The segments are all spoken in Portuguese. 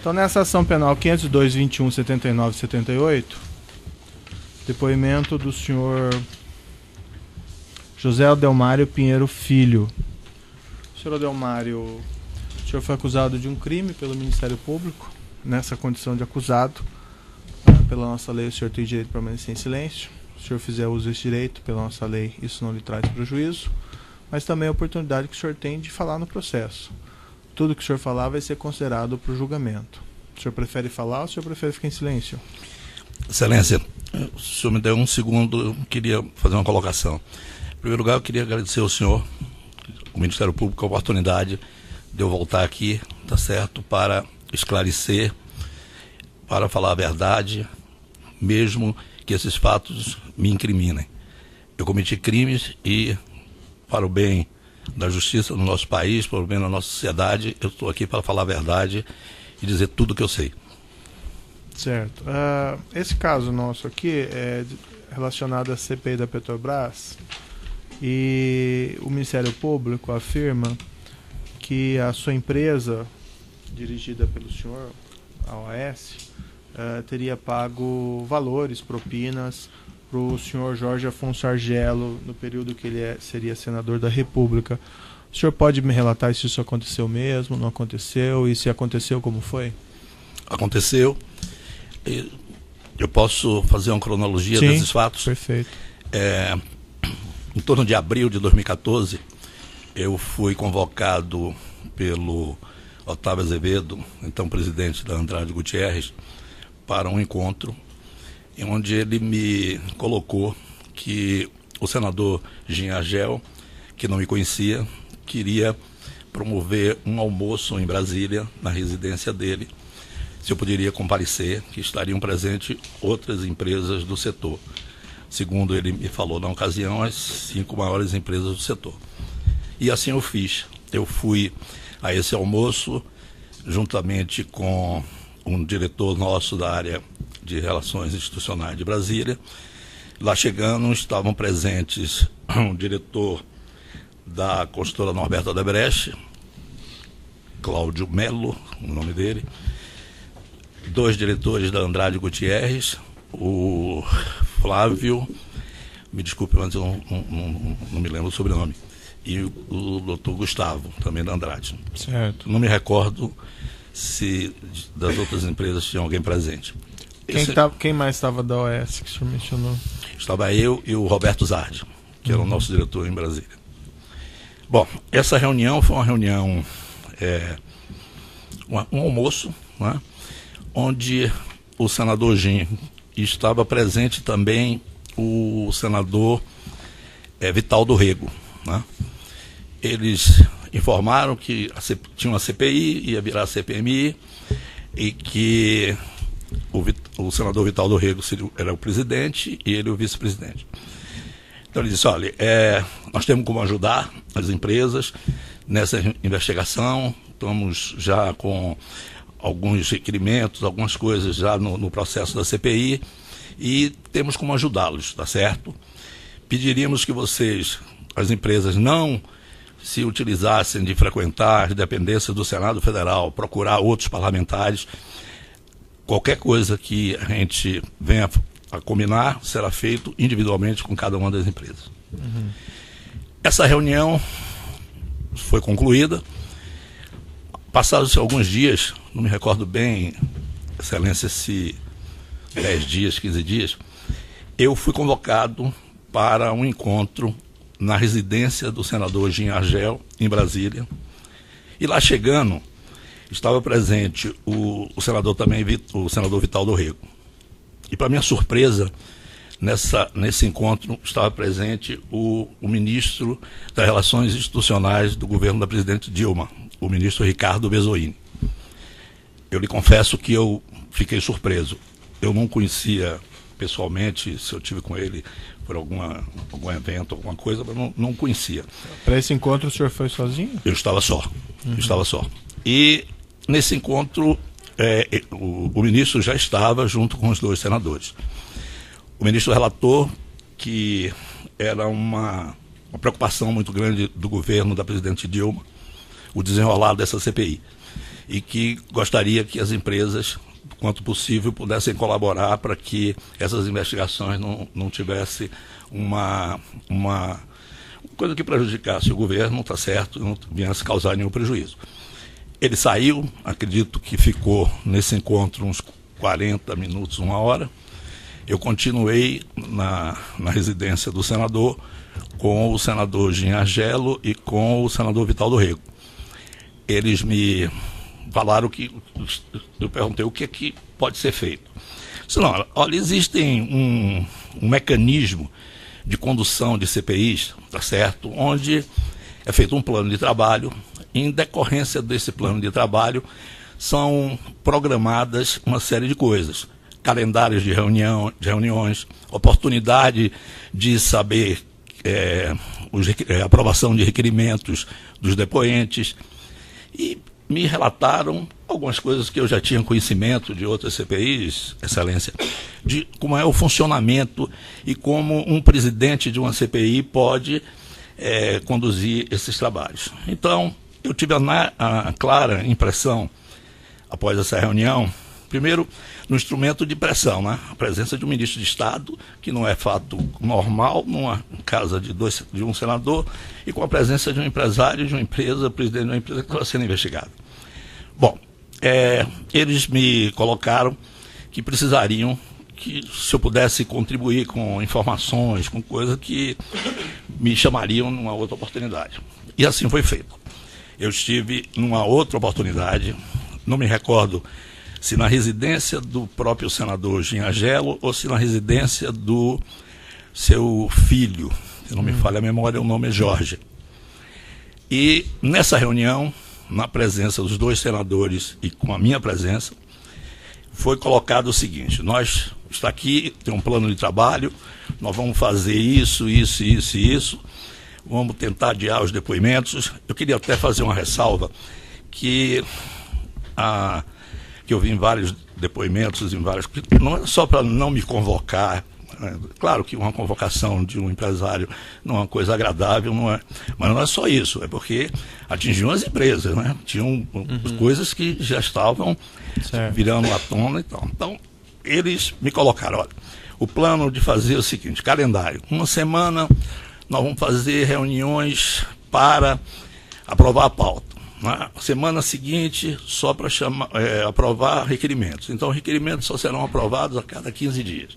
Então, nessa ação penal 502.21.79.78, depoimento do senhor José Adelmário Pinheiro Filho. Senhor Adelmário, o senhor foi acusado de um crime pelo Ministério Público. Nessa condição de acusado, pela nossa lei, o senhor tem direito de permanecer em silêncio. Se o senhor fizer uso desse direito, pela nossa lei, isso não lhe traz prejuízo, mas também a oportunidade que o senhor tem de falar no processo. Tudo que o senhor falar vai ser considerado para o julgamento. O senhor prefere falar ou o senhor prefere ficar em silêncio? Excelência, o senhor me deu um segundo, eu queria fazer uma colocação. Em primeiro lugar, eu queria agradecer ao senhor, o Ministério Público, a oportunidade de eu voltar aqui, tá certo, para esclarecer, para falar a verdade, mesmo que esses fatos me incriminem. Eu cometi crimes e, para o bem da justiça no nosso país, para o bem da nossa sociedade, eu estou aqui para falar a verdade e dizer tudo o que eu sei. Certo. Esse caso nosso aqui é relacionado à CPI da Petrobras e o Ministério Público afirma que a sua empresa, dirigida pelo senhor, a OAS, teria pago valores, propinas, para o senhor Jorge Afonso Argello no período que ele seria senador da República. O senhor pode me relatar se isso aconteceu mesmo, não aconteceu, e se aconteceu, como foi? Aconteceu. Eu posso fazer uma cronologia desses fatos? Perfeito. Em torno de abril de 2014, eu fui convocado pelo Otávio Azevedo, então presidente da Andrade Gutierrez, para um encontro em onde ele me colocou que o senador Jean Argel, que não me conhecia, queria promover um almoço em Brasília, na residência dele, se eu poderia comparecer, que estariam presentes outras empresas do setor. Segundo ele me falou na ocasião, as 5 maiores empresas do setor. E assim eu fiz. Eu fui a esse almoço, juntamente com um diretor nosso da área de Relações Institucionais de Brasília. Lá chegando, estavam presentes um diretor da construtora Norberto Odebrecht, Cláudio Melo, o nome dele, 2 diretores da Andrade Gutierrez, o Flávio, me desculpe, mas eu não me lembro o sobrenome, e o doutor Gustavo, também da Andrade. Certo. Não me recordo se das outras empresas tinha alguém presente. Quem mais estava da OAS que o senhor mencionou? Estava eu e o Roberto Zardi, que era o nosso diretor em Brasília. Bom, essa reunião foi uma reunião, um almoço, né, onde o senador Jean estava presente também o senador Vital do Rego, né? Eles informaram que tinha uma CPI, ia virar CPMI, e que o senador Vital do Rego era o presidente e ele o vice-presidente. Então ele disse, olha, nós temos como ajudar as empresas nessa investigação, estamos já com alguns requerimentos, algumas coisas já no processo da CPI, e temos como ajudá-los, tá certo? Pediríamos que vocês, as empresas, não se utilizassem de frequentar as dependências do Senado Federal, procurar outros parlamentares. Qualquer coisa que a gente venha a combinar será feito individualmente com cada uma das empresas. Uhum. Essa reunião foi concluída. Passados-se alguns dias, não me recordo bem, Excelência, se 10 dias, 15 dias, eu fui convocado para um encontro na residência do senador Jean Argel, em Brasília. E lá chegando, estava presente o senador também, o senador Vital do Rego. E para minha surpresa, nesse encontro estava presente o ministro das Relações Institucionais do governo da presidente Dilma, o ministro Ricardo Bezoini. Eu lhe confesso que eu fiquei surpreso. Eu não conhecia pessoalmente, se eu tive com ele por algum evento, alguma coisa, mas não conhecia. Para esse encontro o senhor foi sozinho? Eu estava só, estava só. E nesse encontro o ministro já estava junto com os 2 senadores. O ministro relatou que era uma preocupação muito grande do governo da presidente Dilma, o desenrolar dessa CPI. e que gostaria que as empresas, quanto possível, pudessem colaborar para que essas investigações não tivessem uma coisa que prejudicasse o governo, tá certo, não viesse causar nenhum prejuízo. Ele saiu, acredito que ficou nesse encontro uns 40 minutos, 1 hora. Eu continuei na residência do senador com o senador Jean Argelo e com o senador Vital do Rego. Eles me falaram que, eu perguntei o que pode ser feito. Senão, olha, existe um mecanismo de condução de CPIs, tá certo, onde é feito um plano de trabalho. Em decorrência desse plano de trabalho, são programadas uma série de coisas. Calendários de reuniões, oportunidade de saber aprovação de requerimentos dos depoentes. E me relataram algumas coisas que eu já tinha conhecimento de outras CPIs, Excelência, de como é o funcionamento e como um presidente de uma CPI pode conduzir esses trabalhos. Então, eu tive a clara impressão, após essa reunião, primeiro, no instrumento de pressão, né? A presença de um ministro de Estado, que não é fato normal numa casa de um senador, e com a presença de um empresário de uma empresa, presidente de uma empresa que estava sendo investigado. Bom, eles me colocaram que precisariam que, se eu pudesse contribuir com informações, com coisas que me chamariam numa outra oportunidade. E assim foi feito. Eu estive numa outra oportunidade, não me recordo se na residência do próprio senador Jean Argelo ou se na residência do seu filho, se não me falha a memória, o nome é Jorge. E nessa reunião, na presença dos dois senadores e com a minha presença, foi colocado o seguinte: nós, está aqui, tem um plano de trabalho, nós vamos fazer isso, isso, isso e isso, vamos tentar adiar os depoimentos. Eu queria até fazer uma ressalva que eu vi em vários depoimentos, não é só para não me convocar, né? Claro que uma convocação de um empresário não é uma coisa agradável, não é, mas não é só isso, é porque atingiam as empresas, né? Tinham coisas que já estavam virando à tona e tal. Então, eles me colocaram, olha, o plano de fazer é o seguinte: calendário, uma semana nós vamos fazer reuniões para aprovar a pauta. Na semana seguinte, só para aprovar requerimentos. Então, requerimentos só serão aprovados a cada 15 dias.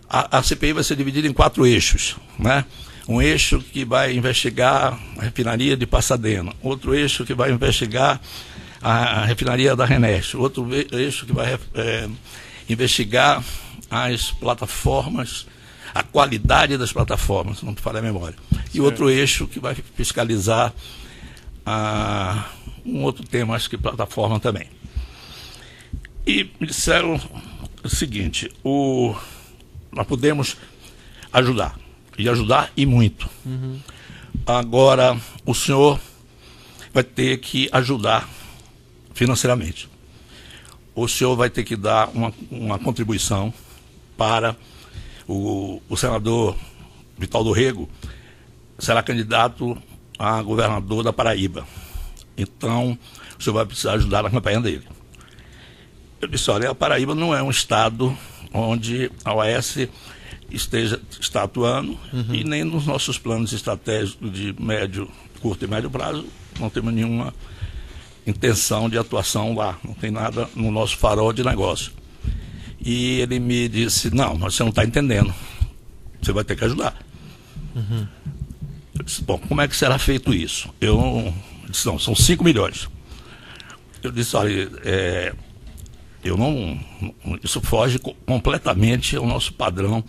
A CPI vai ser dividida em 4 eixos, né? Um eixo que vai investigar a refinaria de Pasadena, outro eixo que vai investigar a refinaria da Reneste, outro eixo que vai investigar as plataformas, a qualidade das plataformas, se não me falha a memória. E outro eixo que vai fiscalizar um outro tema, acho que plataforma também. E me disseram o seguinte: nós podemos ajudar, e ajudar e muito. Agora, o senhor vai ter que ajudar financeiramente. O senhor vai ter que dar uma contribuição para o senador Vital do Rego, será candidato a governador da Paraíba. Então, o senhor vai precisar ajudar na campanha dele. Eu disse, olha, a Paraíba não é um estado onde a OAS está atuando, e nem nos nossos planos estratégicos de curto e médio prazo, não temos nenhuma intenção de atuação lá, não tem nada no nosso farol de negócio. E ele me disse, não, mas você não está entendendo, você vai ter que ajudar. Eu disse, bom, como é que será feito isso? Eu disse, não, são 5 milhões. Eu disse, olha, isso foge completamente ao nosso padrão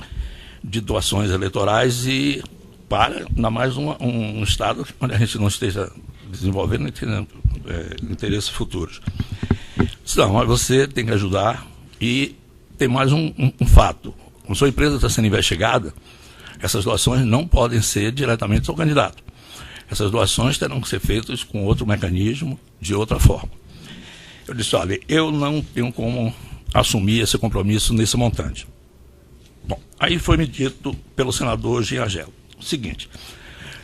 de doações eleitorais e para, ainda mais um estado onde a gente não esteja desenvolvendo interesses futuros. Não, mas você tem que ajudar. E tem mais um fato: como sua empresa está sendo investigada, essas doações não podem ser diretamente ao candidato. Essas doações terão que ser feitas com outro mecanismo, de outra forma. Eu disse, olha, eu não tenho como assumir esse compromisso nesse montante. Bom, aí foi me dito pelo senador Jean Argelo o seguinte: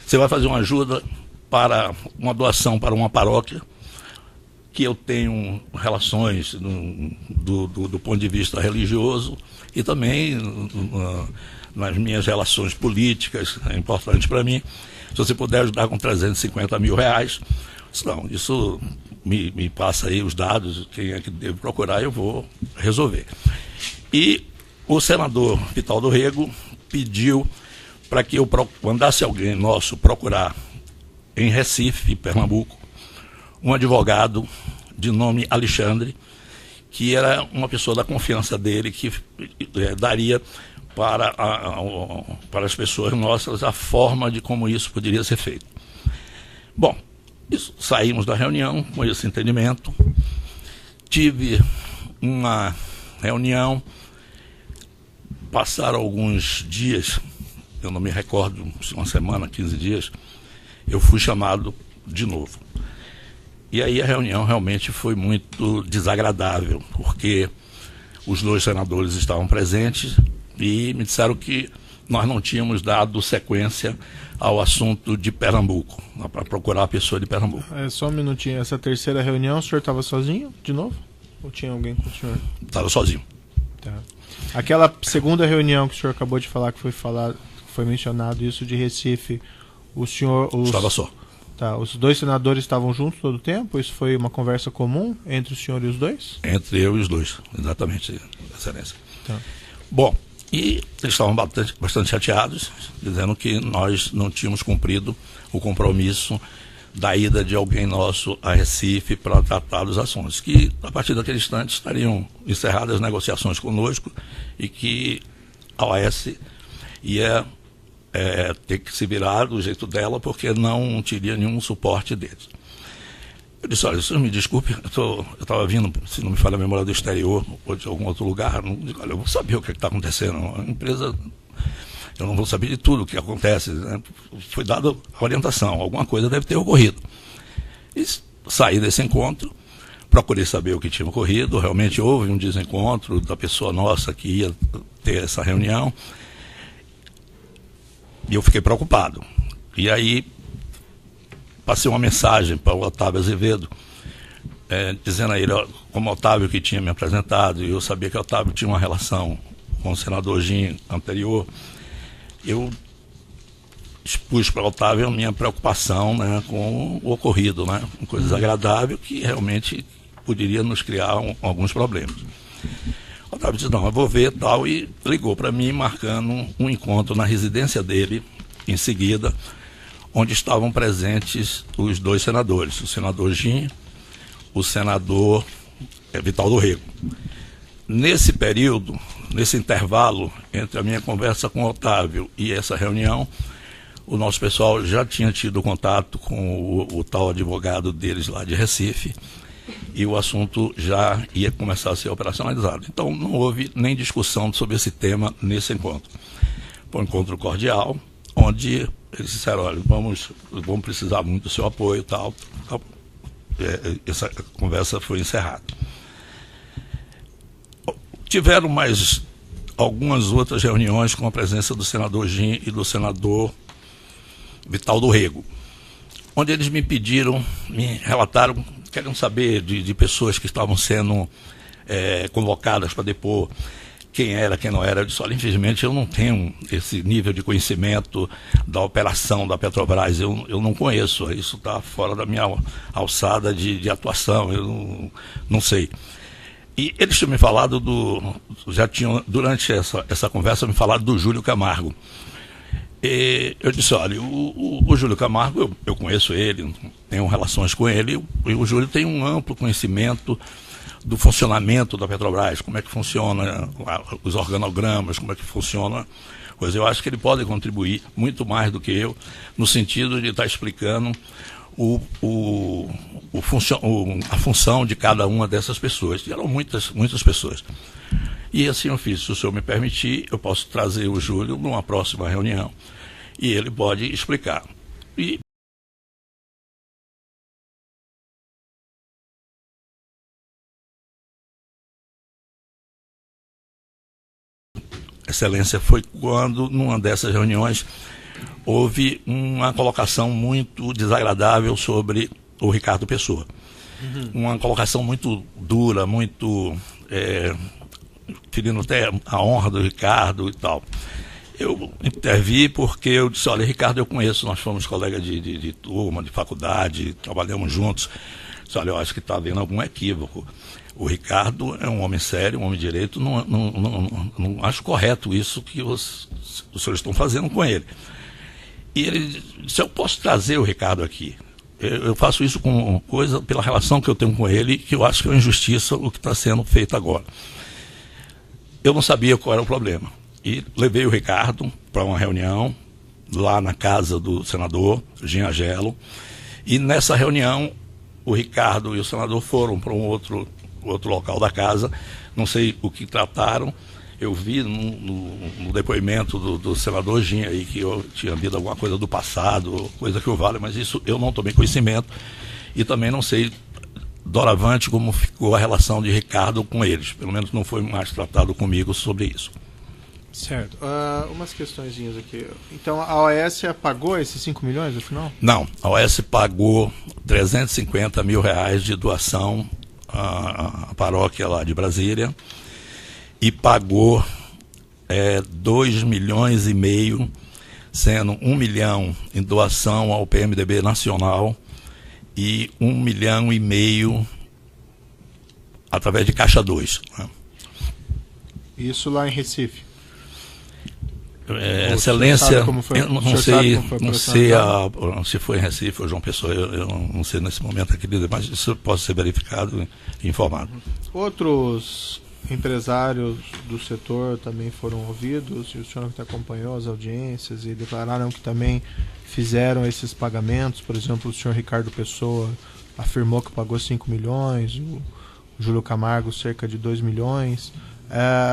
você vai fazer uma ajuda para uma doação para uma paróquia que eu tenho relações do ponto de vista religioso e também nas minhas relações políticas, é importante para mim. Se você puder ajudar com 350 mil reais, não, isso me passa aí os dados, quem é que devo procurar, eu vou resolver. E o senador Vital do Rego pediu para que eu mandasse alguém nosso procurar em Recife, Pernambuco, um advogado de nome Alexandre, que era uma pessoa da confiança dele, que daria para as pessoas nossas a forma de como isso poderia ser feito. Bom, saímos da reunião com esse entendimento. Tive uma reunião, passaram alguns dias, eu não me recordo, uma semana, 15 dias, eu fui chamado de novo. E aí a reunião realmente foi muito desagradável, porque os dois senadores estavam presentes e me disseram que nós não tínhamos dado sequência ao assunto de Pernambuco, para procurar a pessoa de Pernambuco. Só um minutinho, essa terceira reunião, o senhor estava sozinho de novo? Ou tinha alguém com o senhor? Estava sozinho. Tá. Aquela segunda reunião que o senhor acabou de falar, que foi mencionado isso de Recife, o senhor... Estava só. Tá, os dois senadores estavam juntos todo o tempo? Isso foi uma conversa comum entre o senhor e os dois? Entre eu e os dois, exatamente, Excelência. Tá. Bom, e eles estavam bastante chateados, dizendo que nós não tínhamos cumprido o compromisso da ida de alguém nosso a Recife para tratar dos assuntos, que a partir daquele instante estariam encerradas as negociações conosco e que a OAS ia ter que se virar do jeito dela, porque não teria nenhum suporte deles. Eu disse, olha, senhor me desculpe, eu estava vindo, se não me falha a memória, do exterior ou de algum outro lugar, olha, eu vou saber o que está acontecendo, a empresa, eu não vou saber de tudo o que acontece, né? Foi dada a orientação, alguma coisa deve ter ocorrido. E saí desse encontro, procurei saber o que tinha ocorrido, realmente houve um desencontro da pessoa nossa que ia ter essa reunião, e eu fiquei preocupado. E aí passei uma mensagem para o Otávio Azevedo, dizendo a ele, como o Otávio que tinha me apresentado, e eu sabia que o Otávio tinha uma relação com o senador Gin anterior, eu expus para o Otávio a minha preocupação, né, com o ocorrido, né, uma coisa desagradável que realmente poderia nos criar alguns problemas. O Otávio disse, não, eu vou ver tal, e ligou para mim marcando um encontro na residência dele, em seguida, onde estavam presentes os dois senadores, o senador Gin, o senador Vital do Rego. Nesse período, nesse intervalo entre a minha conversa com o Otávio e essa reunião, o nosso pessoal já tinha tido contato com o tal advogado deles lá de Recife, e o assunto já ia começar a ser operacionalizado. Então não houve nem discussão sobre esse tema nesse encontro. Foi um encontro cordial, onde eles disseram, olha, vamos precisar muito do seu apoio e tal. Essa conversa foi encerrada. Tiveram mais algumas outras reuniões com a presença do senador Gin e do senador Vital do Rego, onde eles me pediram, me relataram, queriam saber de pessoas que estavam sendo convocadas para depor, quem era, quem não era. Eu disse, olha, infelizmente eu não tenho esse nível de conhecimento da operação da Petrobras, eu não conheço, isso está fora da minha alçada de atuação, eu não sei. E eles tinham me falado já tinham, durante essa conversa, me falado do Júlio Camargo. E eu disse, olha, o Júlio Camargo, eu conheço ele, tenho relações com ele, e o Júlio tem um amplo conhecimento do funcionamento da Petrobras, como é que funciona os organogramas, como é que funciona, pois eu acho que ele pode contribuir muito mais do que eu, no sentido de estar explicando a função de cada uma dessas pessoas. E eram muitas pessoas. E assim eu fiz, se o senhor me permitir, eu posso trazer o Júlio numa próxima reunião e ele pode explicar. E Excelência, foi quando, numa dessas reuniões, houve uma colocação muito desagradável sobre o Ricardo Pessoa. uma colocação muito dura, muito ferindo até a honra do Ricardo e tal. Eu intervi porque eu disse, olha, Ricardo, eu conheço, nós fomos colegas de turma, de faculdade, trabalhamos juntos. Eu disse, olha, eu acho que está havendo algum equívoco. O Ricardo é um homem sério, um homem de direito, não acho correto isso que os senhores estão fazendo com ele. E ele disse, eu posso trazer o Ricardo aqui. Eu faço isso com coisa, pela relação que eu tenho com ele, que eu acho que é uma injustiça o que está sendo feito agora. Eu não sabia qual era o problema. E levei o Ricardo para uma reunião lá na casa do senador Jean Agello. E nessa reunião, o Ricardo e o senador foram para um outro local da casa. Não sei o que trataram. Eu vi no depoimento do senador Jean aí que eu tinha havido alguma coisa do passado, coisa que o vale, mas isso eu não tomei conhecimento. E também não sei doravante como ficou a relação de Ricardo com eles. Pelo menos não foi mais tratado comigo sobre isso. Certo. Umas questõezinhas aqui. Então, a OAS pagou esses 5 milhões no final? Não. A OAS pagou 350 mil reais de doação à paróquia lá de Brasília e pagou 2 milhões e meio, sendo 1 milhão em doação ao PMDB Nacional e 1 milhão e meio através de Caixa 2. Né? Isso lá em Recife? Excelência, eu não sei se foi em Recife ou João Pessoa, eu não sei nesse momento aqui, mas isso pode ser verificado e informado. Outros empresários do setor também foram ouvidos, e o senhor que acompanhou as audiências e declararam que também fizeram esses pagamentos. Por exemplo, o senhor Ricardo Pessoa afirmou que pagou 5 milhões, o Júlio Camargo cerca de 2 milhões.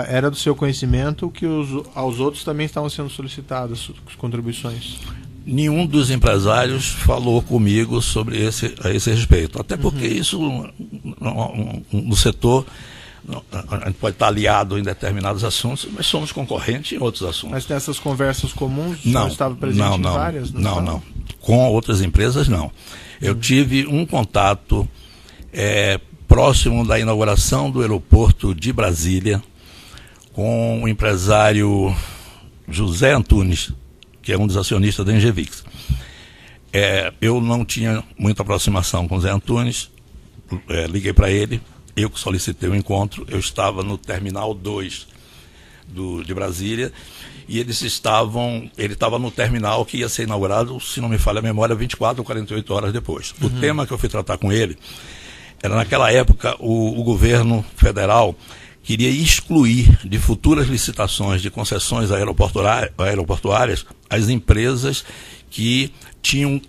Era do seu conhecimento que aos outros também estavam sendo solicitadas as contribuições? Nenhum dos empresários falou comigo sobre a esse respeito. Até porque isso, no setor, a gente pode estar aliado em determinados assuntos, mas somos concorrentes em outros assuntos. Mas nessas conversas comuns, o senhor estava presente em várias? Não. Com outras empresas, não. Eu tive um contato próximo da inauguração do aeroporto de Brasília, com o empresário José Antunes, que é um dos acionistas da Engevix. Eu não tinha muita aproximação com o Zé Antunes, liguei para ele, eu que solicitei o encontro, eu estava no Terminal 2 de Brasília, e ele estava no terminal que ia ser inaugurado, se não me falha a memória, 24 ou 48 horas depois. O tema que eu fui tratar com ele era, naquela época, o governo federal queria excluir de futuras licitações de concessões aeroportuárias as empresas que tinham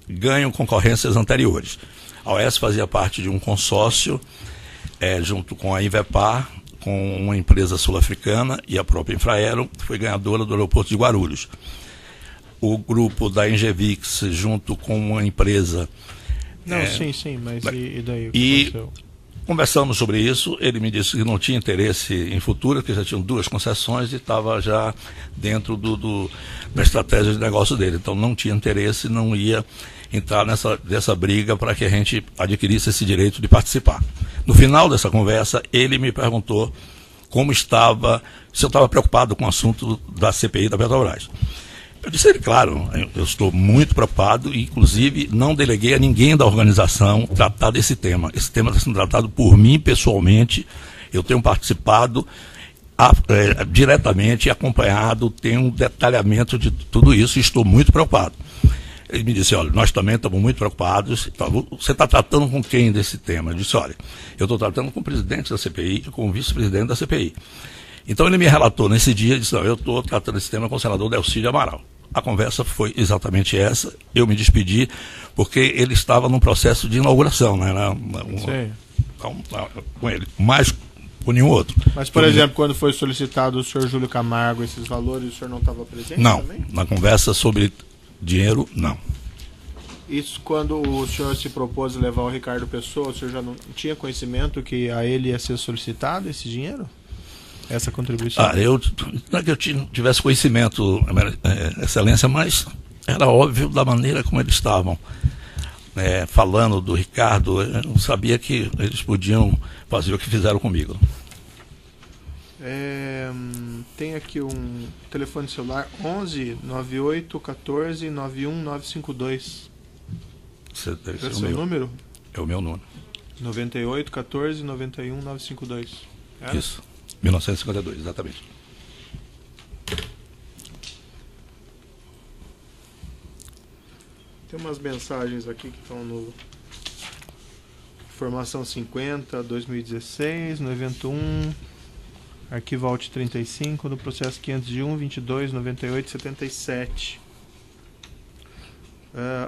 ganho concorrências anteriores. A OAS fazia parte de um consórcio, junto com a Invepar, com uma empresa sul-africana e a própria Infraero, que foi ganhadora do aeroporto de Guarulhos. O grupo da Engevix, junto com uma empresa... Sim, mas e daí? O que aconteceu? Conversamos sobre isso, ele me disse que não tinha interesse em futuro, que já tinham 2 concessões e estava já dentro da estratégia de negócio dele. Então não tinha interesse, não ia entrar nessa briga para que a gente adquirisse esse direito de participar. No final dessa conversa, ele me perguntou como estava, se eu estava preocupado com o assunto da CPI da Petrobras. Eu disse a ele, claro, eu estou muito preocupado e, inclusive, não deleguei a ninguém da organização tratar desse tema. Esse tema está sendo tratado por mim pessoalmente. Eu tenho participado diretamente, acompanhado, tenho um detalhamento de tudo isso e estou muito preocupado. Ele me disse, olha, nós também estamos muito preocupados. Você está tratando com quem desse tema? Eu disse, olha, eu estou tratando com o presidente da CPI e com o vice-presidente da CPI. Então ele me relatou nesse dia, disse, não, eu estou tratando esse tema com o senador Delcídio Amaral. A conversa foi exatamente essa, eu me despedi, porque ele estava num processo de inauguração, né? Com ele, mas com nenhum outro. Mas, por exemplo, quando foi solicitado o senhor Júlio Camargo esses valores, o senhor não estava presente também? Não, na conversa sobre dinheiro, não. Isso quando o senhor se propôs levar o Ricardo Pessoa, o senhor já não tinha conhecimento que a ele ia ser solicitado esse dinheiro? Essa contribuição? Não é que eu tivesse conhecimento, Excelência, mas era óbvio da maneira como eles estavam falando do Ricardo, eu não sabia que eles podiam fazer o que fizeram comigo. Tem aqui um telefone celular 11 98 14 91 952. Esse é o seu número? É o meu número. 98 14 91 952. Isso, 1952, exatamente. Tem umas mensagens aqui que estão no Formação 50, 2016, no evento 1, arquivo Alt 35, no processo 501, 22, 98, 77.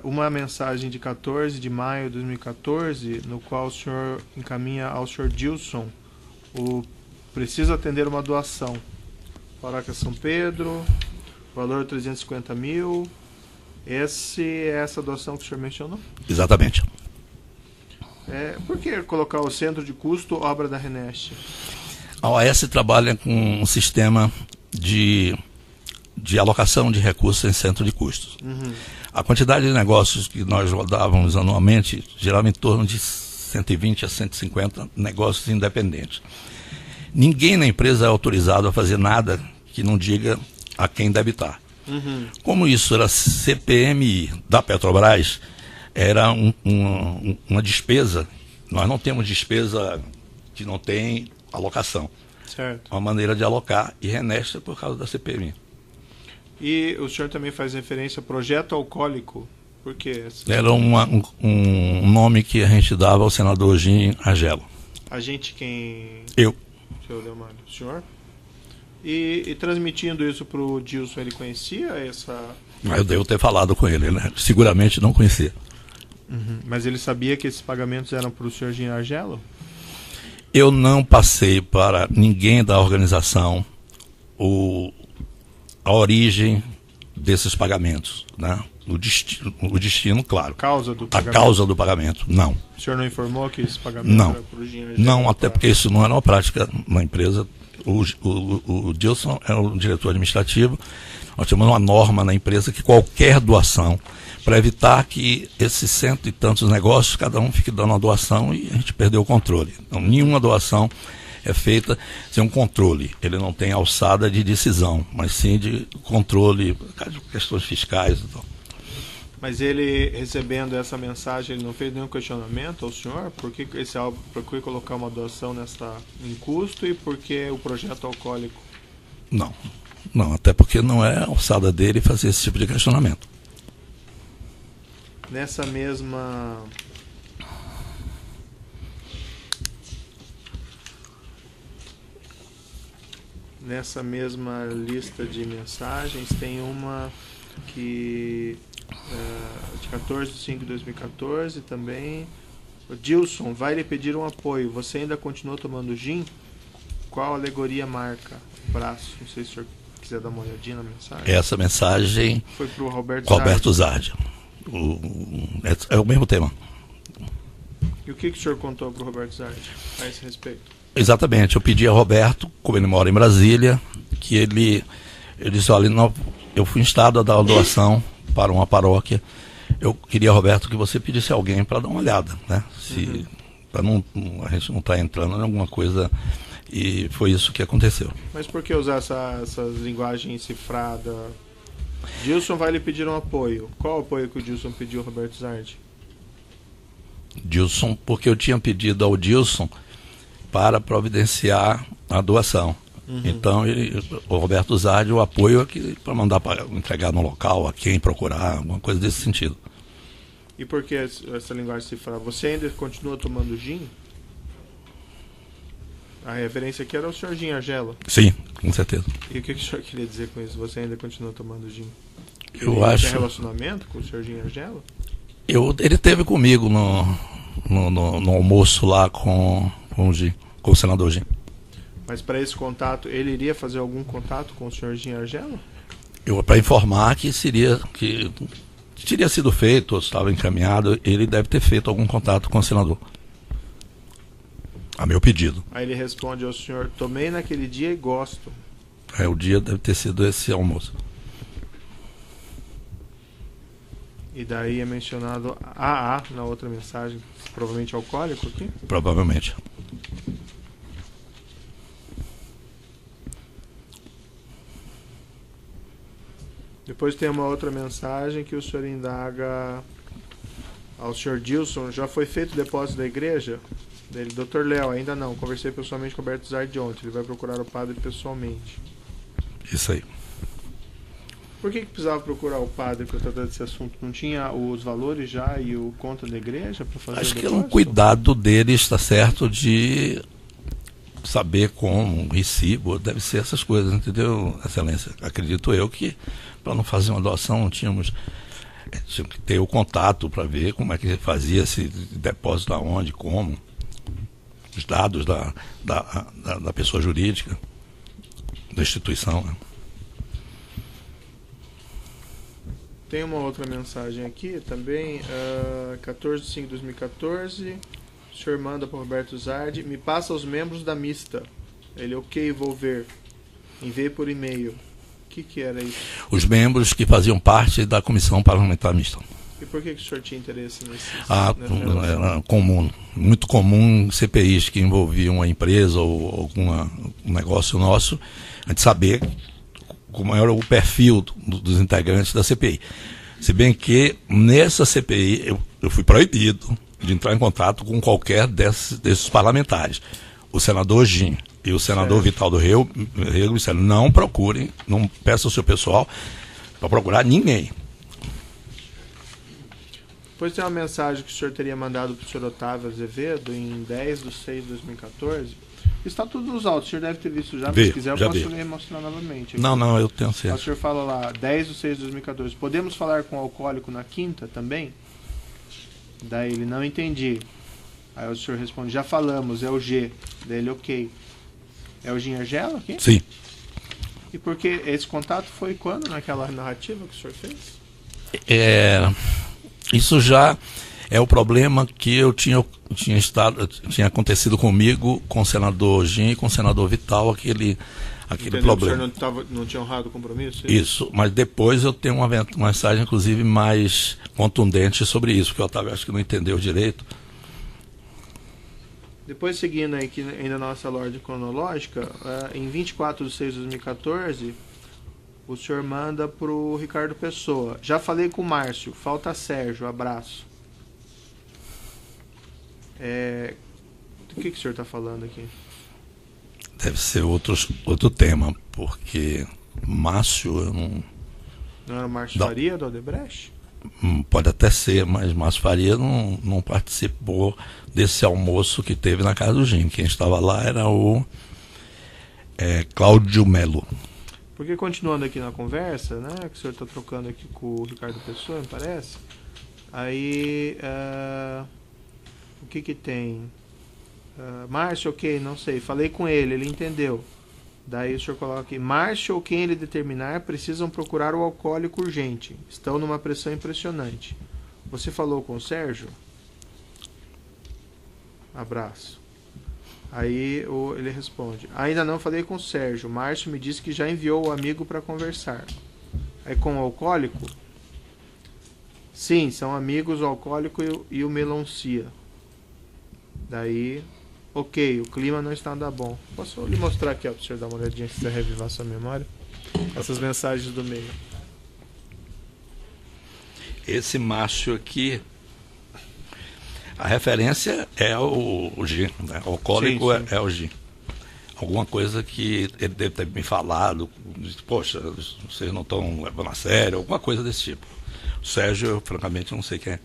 Uma mensagem de 14 de maio de 2014, no qual o senhor encaminha ao senhor Dilson o preciso atender uma doação. Paróquia São Pedro, valor 350 mil. Essa doação que o senhor mencionou? Exatamente. Por que colocar o centro de custo obra da Reneste? A OAS trabalha com um sistema de alocação de recursos em centro de custos. Uhum. A quantidade de negócios que nós rodávamos anualmente girava em torno de 120 a 150 negócios independentes. Ninguém na empresa é autorizado a fazer nada que não diga a quem debitar. Uhum. Como isso era CPMI da Petrobras, era uma despesa. Nós não temos despesa que não tem alocação. Certo. Uma maneira de alocar e Reneste por causa da CPMI. E o senhor também faz referência a projeto alcoólico. Por quê? Era um nome que a gente dava ao senador Jim Argelo. A gente quem? Eu. Senhor Leomário. O senhor? E transmitindo isso para o Dilson, ele conhecia essa... Eu devo ter falado com ele, né? Seguramente não conhecia. Uhum. Mas ele sabia que esses pagamentos eram para o senhor Jim Argelo? Eu não passei para ninguém da organização a origem desses pagamentos, né? O destino, claro. A causa do pagamento? A causa do pagamento, não. O senhor não informou que esse pagamento era para o Jim Argelo? Não, até porque isso não era uma prática na empresa. O Dilson é o diretor administrativo. Nós temos uma norma na empresa que qualquer doação, para evitar que esses cento e tantos negócios, cada um fique dando uma doação e a gente perdeu o controle. Então, nenhuma doação é feita sem um controle. Ele não tem alçada de decisão, mas sim de controle, por causa de questões fiscais e tal. Mas ele, recebendo essa mensagem, ele não fez nenhum questionamento ao senhor? Por que colocar uma doação em custo e por que o projeto alcoólico? Não, até porque não é a alçada dele fazer esse tipo de questionamento. Nessa mesma lista de mensagens tem uma que de 14 de 5 de 2014 também. O Dilson vai lhe pedir um apoio. Você ainda continua tomando gin? Qual alegoria marca? Braço. Não sei se o senhor quiser dar uma olhadinha na mensagem. Essa mensagem foi para o Roberto Zardi. É o mesmo tema. E o que o senhor contou para o Roberto Zardi a esse respeito? Exatamente. Eu pedi a Roberto, como ele mora em Brasília, que ele disse, olha, eu fui instado a dar uma doação para uma paróquia. Eu queria, Roberto, que você pedisse a alguém para dar uma olhada, né? Para a gente não estar entrando em alguma coisa. E foi isso que aconteceu. Mas por que usar essa linguagem cifrada? Dilson vai lhe pedir um apoio. Qual o apoio que o Dilson pediu, Roberto Zardi? Dilson, porque eu tinha pedido ao Dilson para providenciar a doação. Então, o Roberto Zardi, o apoio é para mandar para entregar no local, a quem procurar, alguma coisa desse sentido. E por que essa linguagem cifrada? Você ainda continua tomando gin? A referência aqui era o senhor Jim Argelo. Sim, com certeza. E o que o senhor queria dizer com isso? Você ainda continua tomando gin? Eu acho. Tem relacionamento com o senhor Jim Argelo? Ele teve comigo no almoço lá com o senador Jim. Mas para esse contato, ele iria fazer algum contato com o senhor Jim Argelo? Para informar que teria sido feito, ou estava encaminhado, ele deve ter feito algum contato com o senador. A meu pedido. Aí ele responde ao senhor, tomei naquele dia e gosto. O dia deve ter sido esse almoço. E daí é mencionado AA na outra mensagem, provavelmente alcoólico aqui? Provavelmente. Depois tem uma outra mensagem que o senhor indaga ao senhor Dilson: já foi feito o depósito da igreja? Dele, Dr. Léo, ainda não. Conversei pessoalmente com o Alberto Zardi ontem. Ele vai procurar o padre pessoalmente. Isso aí. Por que precisava procurar o padre para tratar desse assunto? Não tinha os valores já e o conta da igreja para fazer Acho o que é depósito? um cuidado deles, está certo, de saber como, recibo, deve ser essas coisas, entendeu, Excelência? Acredito eu que para não fazer uma doação tinha que ter o contato para ver como é que fazia esse depósito, aonde, como, os dados da pessoa jurídica, da instituição, né? Tem uma outra mensagem aqui também, 14/5/2014. O senhor manda para o Roberto Zardi: me passa os membros da mista. Ele, ok, vou ver. Enviei por e-mail. O que era isso? Os membros que faziam parte da comissão parlamentar mista. E por que o senhor tinha interesse nesse? Era comum, muito comum em CPIs que envolviam uma empresa ou algum negócio nosso, a gente saber como era o perfil dos integrantes da CPI. Se bem que nessa CPI eu fui proibido de entrar em contato com qualquer desses parlamentares. O senador Gin e o senador Vital do Rego disseram: não procurem, não peçam ao seu pessoal para procurar ninguém. Depois tem uma mensagem que o senhor teria mandado para o senhor Otávio Azevedo em 10/6/2014. Está tudo nos autos, o senhor deve ter visto já, mas se quiser eu posso mostrar novamente. Aqui. Não, eu tenho certeza. O senhor fala lá, 10/6/2014, podemos falar com o alcoólico na quinta também? Daí ele, não entendi. Aí o senhor responde: já falamos, é o G. Daí ele, ok. É o Ginhergelo aqui? Sim. E por que esse contato foi quando, naquela narrativa que o senhor fez? Isso já é o problema que eu tinha acontecido comigo, com o senador Gin e com o senador Vital, aquele problema. O senhor não tinha honrado o compromisso? Isso, mas depois eu tenho uma mensagem, inclusive, mais contundente sobre isso, porque o Otávio acho que não entendeu direito. Depois, seguindo aqui ainda na nossa ordem cronológica, em 24/6/2014, o senhor manda para o Ricardo Pessoa: já falei com o Márcio, falta Sérgio, abraço. Do que o senhor está falando aqui? Deve ser outro tema, porque Márcio, eu não... Não era o Márcio Faria, do Odebrecht? Pode até ser, mas Márcio Faria não participou desse almoço que teve na casa do Gin. Quem estava lá era o Cláudio Melo. Porque continuando aqui na conversa, né, que o senhor está trocando aqui com o Ricardo Pessoa, me parece, aí o que tem? Márcio, ok, não sei, falei com ele entendeu. Daí o senhor coloca aqui: Márcio ou quem ele determinar precisam procurar o alcoólico urgente, estão numa pressão impressionante. Você falou com o Sérgio? Abraço. Aí ele responde: ainda não falei com o Sérgio, Márcio me disse que já enviou o amigo para conversar. Aí com o alcoólico? Sim, são amigos, o alcoólico e o melancia. Daí, ok, o clima não está nada bom. Posso lhe mostrar aqui, ó, para o senhor dar uma olhadinha, se quiser revivar sua memória? Essas mensagens do meio. Esse Márcio aqui, a referência é o Gin, né? O alcoólico sim. É o Gin. Alguma coisa que ele deve ter me falado, poxa, vocês não estão levando a sério, alguma coisa desse tipo. O Sérgio, eu francamente não sei quem é.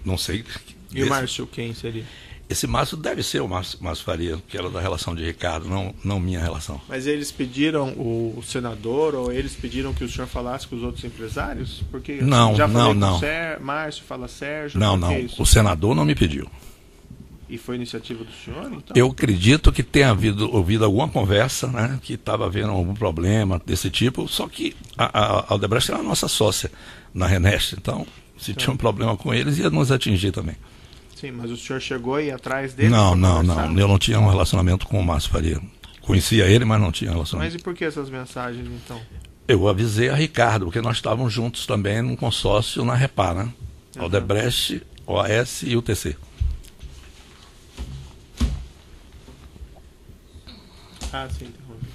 Não sei. E o Márcio quem seria? Esse Márcio deve ser o Márcio Faria, que era da relação de Ricardo, não minha relação. Mas eles pediram o senador, ou eles pediram que o senhor falasse com os outros empresários? Porque não, já falei não. Com Márcio fala Sérgio. Não. O senador não me pediu. E foi iniciativa do senhor, então? Eu acredito que tenha ouvido alguma conversa, né, que estava havendo algum problema desse tipo, só que a Odebrecht era a nossa sócia na Renest, então se tinha um problema com eles, ia nos atingir também. Sim, mas o senhor chegou aí atrás dele? Não. Eu não tinha um relacionamento com o Márcio Faria. Conhecia ele, mas não tinha relacionamento. Mas e por que essas mensagens, então? Eu avisei a Ricardo, porque nós estávamos juntos também num consórcio na Repar, né? Odebrecht, OAS e UTC. Ah, sim, interrompi.